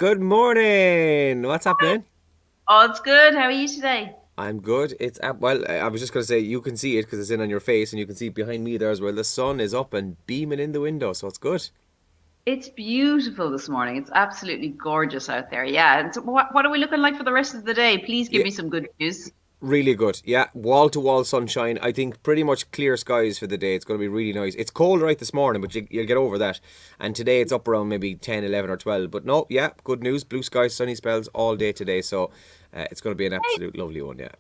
Good morning. What's happening? Oh, it's good. How are you today? I'm good. Well, I was just going to say you can see it because it's in on your face, and you can see it behind me there as well. The sun is up and beaming in the window, so it's good. It's beautiful this morning. It's absolutely gorgeous out there. Yeah. And so what are we looking like for the rest of the day? Please give Yeah, me some good news. really good. Yeah, wall to wall sunshine. I think pretty much clear skies for the day. It's going to be really nice. It's cold right this morning, but you'll get over that. And today it's up around maybe 10, 11, or 12. But no, yeah, good news. Blue skies, sunny spells all day today. So it's going to be an Hey. absolute lovely one. Yeah.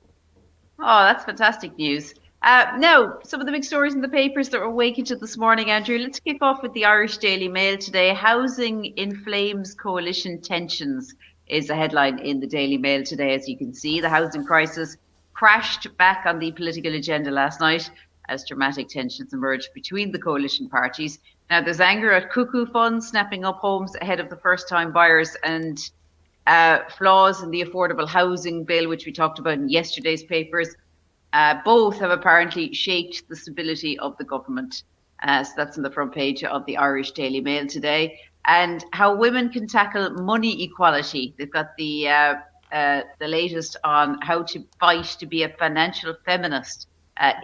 Oh, that's fantastic news. Now, some of the big stories in the papers that we're waking to this morning, Andrew. Let's kick off with the Irish Daily Mail today. Housing inflames coalition tensions is a headline in the Daily Mail today. As you can see, the housing crisis crashed back on the political agenda last night as dramatic tensions emerged between the coalition parties. Now, there's anger at cuckoo funds snapping up homes ahead of the first time buyers and flaws in the affordable housing bill, which we talked about in yesterday's papers. Both have apparently shaped the stability of the government. So that's on the front page of the Irish Daily Mail today. And how women can tackle money equality. They've got the latest on how to fight to be a financial feminist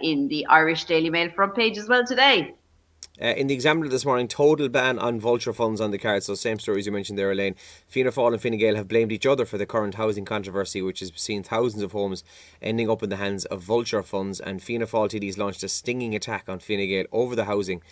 in the Irish Daily Mail front page as well today. In the Examiner this morning, total ban on vulture funds on the cards. So same stories you mentioned there, Elaine. Fianna Fáil and Fine Gael have blamed each other for the current housing controversy, which has seen thousands of homes ending up in the hands of vulture funds. And Fianna Fáil TDs launched a stinging attack on Fine Gael over housing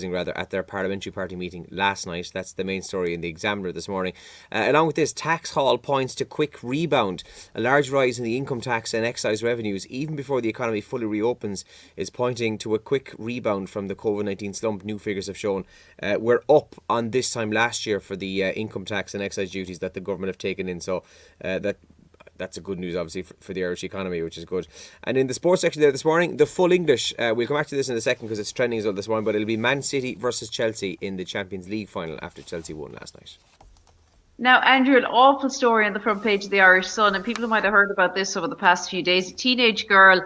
rather, at their parliamentary party meeting last night. That's the main story in the Examiner this morning. Along with this, tax haul points to quick rebound. A large rise in the income tax and excise revenues, even before the economy fully reopens, is pointing to a quick rebound from the COVID-19 slump. New figures have shown we're up on this time last year for the income tax and excise duties that the government have taken in. So that's a good news, obviously, for the Irish economy, which is good. And in the sports section there this morning, the full English. We'll come back to this in a second because it's trending as well this morning, but it'll be Man City versus Chelsea in the Champions League final after Chelsea won last night. Now, Andrew, an awful story on the front page of the Irish Sun, and people might have heard about this over the past few days. A teenage girl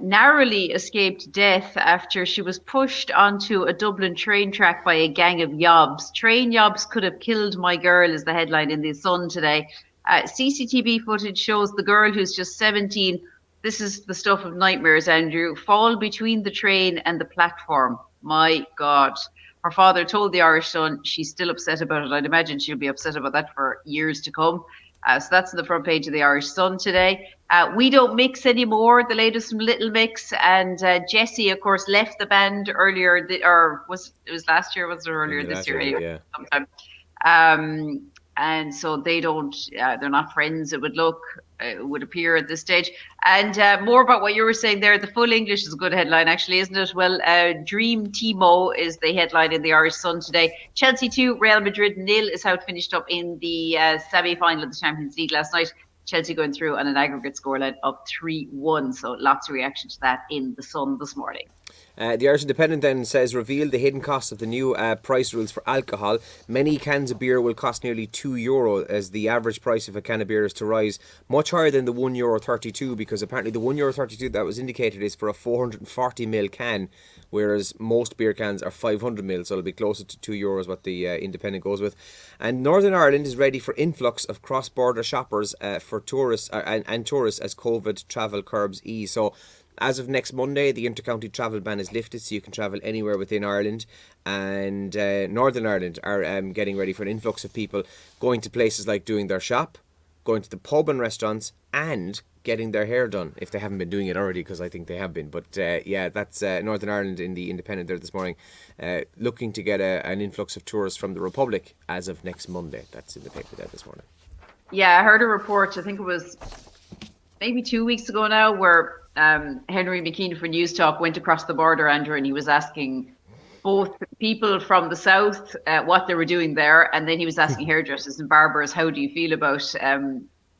narrowly escaped death after she was pushed onto a Dublin train track by a gang of yobs. Train yobs could have killed my girl, is the headline in the Sun today. CCTV footage shows the girl, who's just 17, this is the stuff of nightmares, Andrew, fall between the train and the platform. My God. Her father told the Irish Sun she's still upset about it. I'd imagine she'll be upset about that for years to come. So that's on the front page of the Irish Sun today. We don't mix anymore. The latest from Little Mix, and Jessie, of course, left the band earlier, or was it was last year? Was it In earlier the this latter, year? I think, Anyway, yeah. sometime. And so they don't, they're not friends. It would appear at this stage. And more about what you were saying there. The full English is a good headline, actually, isn't it? Well, Dream Timo is the headline in the Irish Sun today. Chelsea 2, Real Madrid nil is how it finished up in the semi-final of the Champions League last night. Chelsea going through on an aggregate scoreline of 3-1. So lots of reaction to that in the Sun this morning. The Irish Independent then says revealed the hidden cost of the new price rules for alcohol. Many cans of beer will cost nearly €2 as the average price of a can of beer is to rise much higher than the €1.32 because apparently the €1.32 that was indicated is for a 440ml can, whereas most beer cans are 500ml, so it'll be closer to €2 what the Independent goes with. And Northern Ireland is ready for influx of cross-border shoppers for tourists and tourists as COVID travel curbs ease. So as of next Monday, the intercounty travel ban is lifted, so you can travel anywhere within Ireland. And Northern Ireland are getting ready for an influx of people going to places like doing their shop, going to the pub and restaurants, and getting their hair done if they haven't been doing it already, because I think they have been. But yeah, that's Northern Ireland in the Independent there this morning, looking to get an influx of tourists from the Republic as of next Monday. That's in the paper there this morning. Yeah, I heard a report, I think it was maybe 2 weeks ago now, where Henry McKean for News Talk went across the border, Andrew, and he was asking both people from the south what they were doing there, and then he was asking hairdressers and barbers, how do you feel about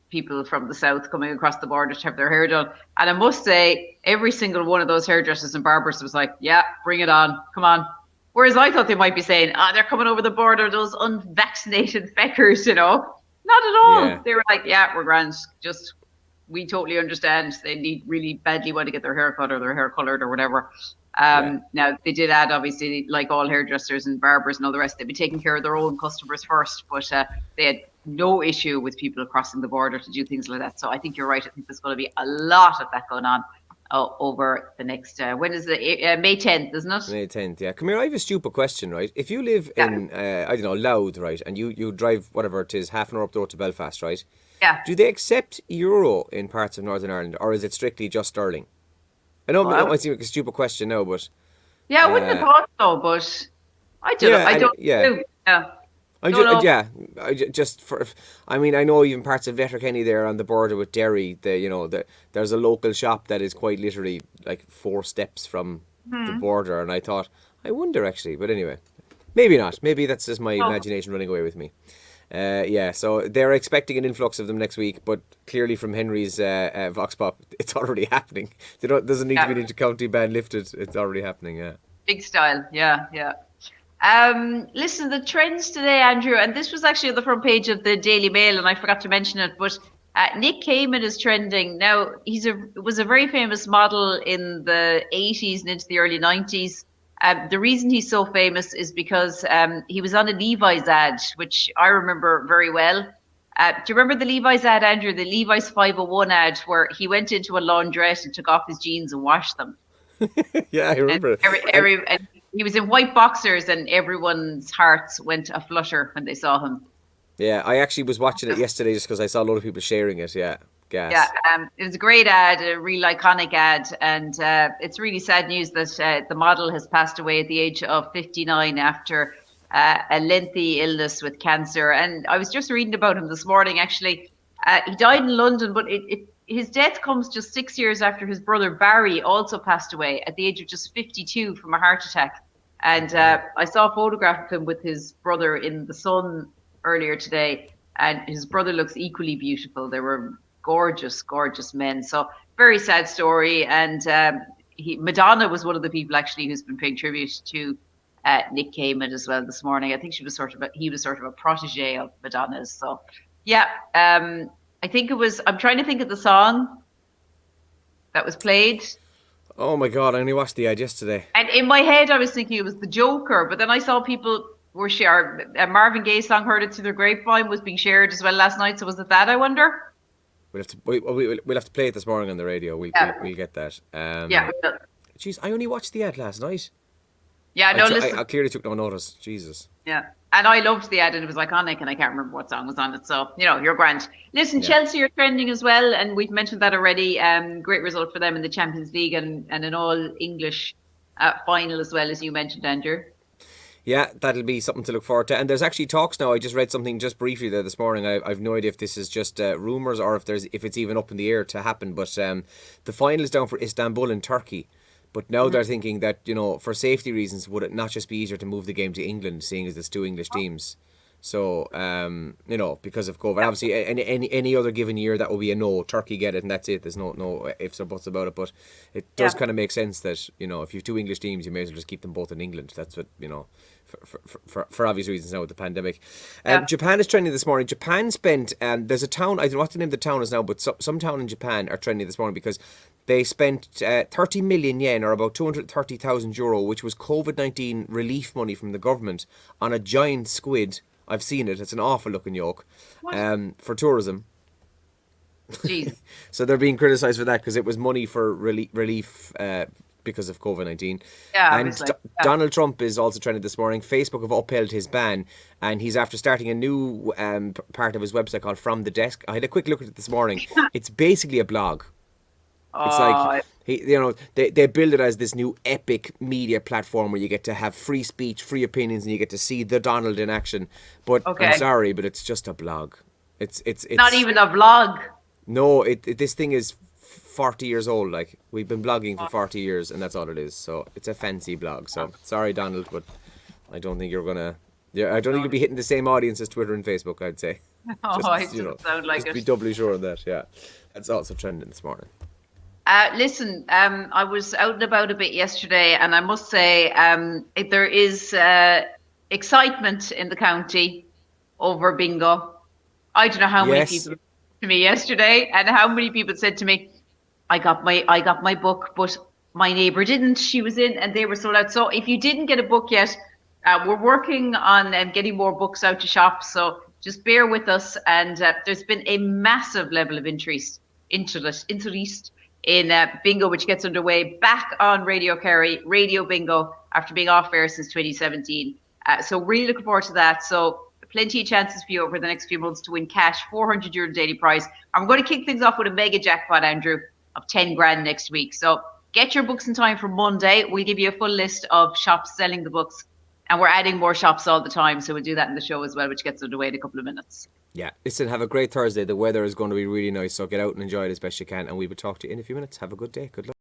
people from the south coming across the border to have their hair done? And I must say, every single one of those hairdressers and barbers was like, yeah, bring it on, come on. Whereas I thought they might be saying, they're coming over the border, those unvaccinated feckers, Not at Yeah. all. They were like, yeah, we're grand. Just we totally understand they need really badly want to get their hair cut or their hair colored or whatever. Now, they did add, obviously, like all hairdressers and barbers and all the rest, they'd be taking care of their own customers first, but they had no issue with people crossing the border to do things like that. So I think you're right. I think there's going to be a lot of that going on over the next, when is it? May 10th, isn't it? May 10th, yeah. Come here, I have a stupid question, right? If you live in, I don't know, Louth, right, and you drive whatever it is, half an hour up the road to Belfast, right? Yeah. Do they accept euro in parts of Northern Ireland, or is it strictly just sterling? I know it might seem like a stupid question now, but... Yeah, I wouldn't have thought so, but I don't know. I don't know. Yeah. I mean, I know even parts of Letterkenny there on the border with Derry, there's a local shop that is quite literally like 4 steps from the border, and I thought, I wonder actually, but anyway, maybe not. Maybe that's just my imagination running away with me. So they're expecting an influx of them next week, but clearly from Henry's Vox Pop, it's already happening. Doesn't need to be an inter-county ban lifted. It's already happening, yeah. Big style, yeah. Listen, the trends today, Andrew, and this was actually on the front page of the Daily Mail, and I forgot to mention it, but Nick Cayman is trending. Now, was a very famous model in the 80s and into the early 90s. The reason he's so famous is because he was on a Levi's ad, which I remember very well. Do you remember the Levi's ad, Andrew? The Levi's 501 ad, where he went into a laundrette and took off his jeans and washed them. Yeah, I remember. And he was in white boxers, and everyone's hearts went aflutter when they saw him. Yeah, I actually was watching it yesterday just because I saw a lot of people sharing it. Yeah, gas. Yeah, it was a great ad, a real iconic ad, and it's really sad news that the model has passed away at the age of 59 after a lengthy illness with cancer. And I was just reading about him this morning, actually. He died in London, but his death comes just 6 years after his brother Barry also passed away at the age of just 52 from a heart attack. And I saw a photograph of him with his brother in the Sun earlier today, and his brother looks equally beautiful. They were gorgeous, gorgeous men. So very sad story. And Madonna was one of the people actually who's been paying tribute to Nick Cayman as well this morning. I think he was sort of a protege of Madonna's. So yeah, I think it was. I'm trying to think of the song that was played. Oh my God, I only watched the ad yesterday. And in my head, I was thinking it was the Joker, but then I saw people were sharing a Marvin Gaye song, Heard It Through the Grapevine, was being shared as well last night. So was it that, I wonder? We'll have to play it this morning on the radio. We'll get that. Yeah. Jeez, I only watched the ad last night. Yeah, no, listen. I clearly took no notice. Jesus. Yeah. And I loved the ad, and it was iconic, and I can't remember what song was on it. So, you're grand. Listen, yeah. Chelsea are trending as well, and we've mentioned that already. Great result for them in the Champions League and an all-English final as well, as you mentioned, Andrew. Yeah, that'll be something to look forward to. And there's actually talks now. I just read something just briefly there this morning. I've no idea if this is just rumours or if it's even up in the air to happen. But the final is down for Istanbul in Turkey. But now they're thinking that, for safety reasons, would it not just be easier to move the game to England, seeing as it's 2 English teams? So, because of COVID. Obviously, any other given year, that will be a no. Turkey get it, and that's it. There's no ifs or buts about it. But it does kind of make sense that, if you have 2 English teams, you may as well just keep them both in England. That's what, for obvious reasons now with the pandemic. Japan is trending this morning. Japan spent, there's a town, I don't know what the name of the town is now, but some town in Japan are trending this morning because they spent 30 million yen, or about 230,000 euro, which was COVID-19 relief money from the government, on a giant squid. I've seen it. It's an awful looking yolk. For tourism. Jeez. So they're being criticised for that because it was money for relief because of COVID-19. Yeah, and Donald Trump is also trending this morning. Facebook have upheld his ban, and he's after starting a new part of his website called From the Desk. I had a quick look at it this morning. It's basically a blog. It's like they build it as this new epic media platform where you get to have free speech, free opinions, and you get to see the Donald in action. But I'm sorry, but it's just a blog. It's not even a vlog. No, this thing is 40 years old. Like, we've been blogging for 40 years, and that's all it is. So it's a fancy blog. So sorry, Donald, but I don't think you're gonna. Yeah, I don't think you'll be hitting the same audience as Twitter and Facebook, I'd say. It sound like just be doubly sure of that. Yeah, that's also trending this morning. Listen, I was out and about a bit yesterday, and I must say there is excitement in the county over bingo. I don't know how many people said to me yesterday, and how many people said to me, I got my book, but My neighbour didn't. She was in, and they were sold out. So if you didn't get a book yet, we're working on getting more books out to shops. So just bear with us. And there's been a massive level of interest in bingo, which gets underway back on Radio Kerry, Radio Bingo, after being off air since 2017. So really looking forward to that. So plenty of chances for you over the next few months to win cash, €400 daily prize. And we're going to kick things off with a mega jackpot, Andrew, of 10 grand next week. So get your books in time for Monday. We'll give you a full list of shops selling the books. And we're adding more shops all the time. So we'll do that in the show as well, which gets underway in a couple of minutes. Yeah, listen, have a great Thursday. The weather is going to be really nice, so get out and enjoy it as best you can. And we will talk to you in a few minutes. Have a good day. Good luck.